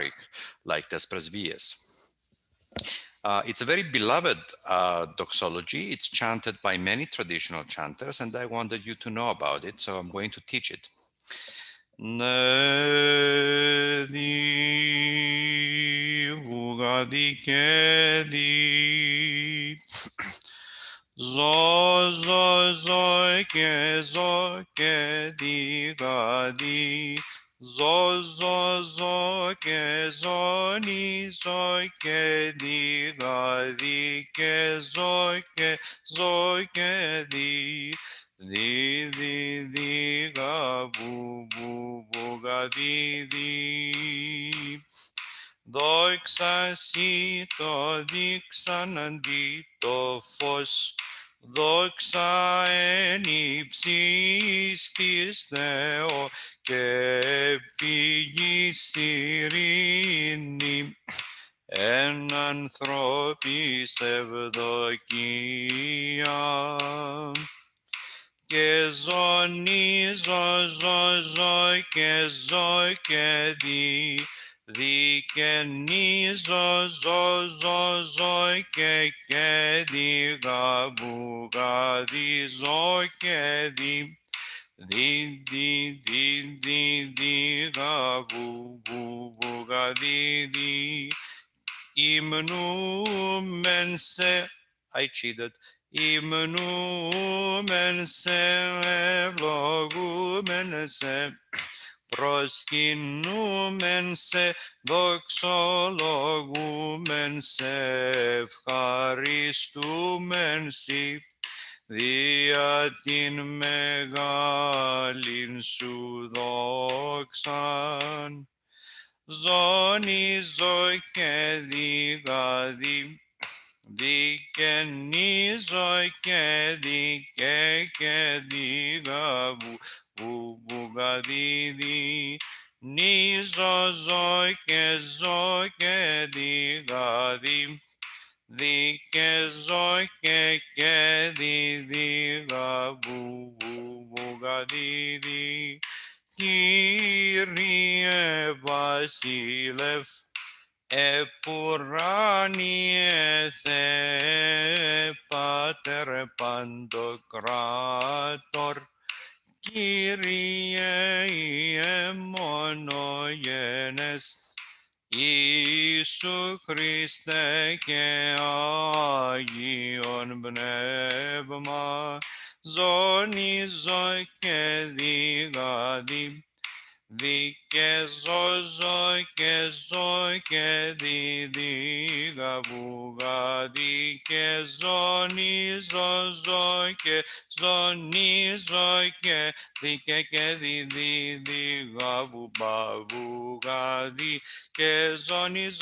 Amharic, like Tes Presbyes. It's a very beloved doxology. It's chanted by many traditional chanters, and I wanted you to know about it, so I'm going to teach it. Ne di ugadi kedi zo ke di gadi zo ke di gadi ke di di ga bu ga di δόξα σοι το δείξαν αντί το φως, δόξα εν υψής της Θεό και πηγής ειρήνη, εν ανθρώπης ευδοκία. Και ζώνη και δικαινίζω και γαμπουγαδίζω και γαμπουγαδί υμνούμεν σε I cheated. Υμνούμεν σε, ευλογούμεν σε, προσκυνούμεν σε, δοξολογούμεν σε, ευχαριστούμεν σοι, δια την μεγάλην σου δόξαν. Ζωνίζω και διγαδί, δικαινίζω και διγαβου γαδίδι, νίζω και διγαδί, δικαιζώ και διγαβου γαδίδι. Κύριε Βασίλευ, επουράνιε Θεέ, Πάτερ Παντοκράτορ, Κύριε Ιε μονογένες, Ιησού Χριστέ και Άγιον Πνεύμα, ζωνίζω και διγαδί, δικαιζώ και διγαβουγαδί και ζωνίζω και διγαβουγαδί και ζωνίζω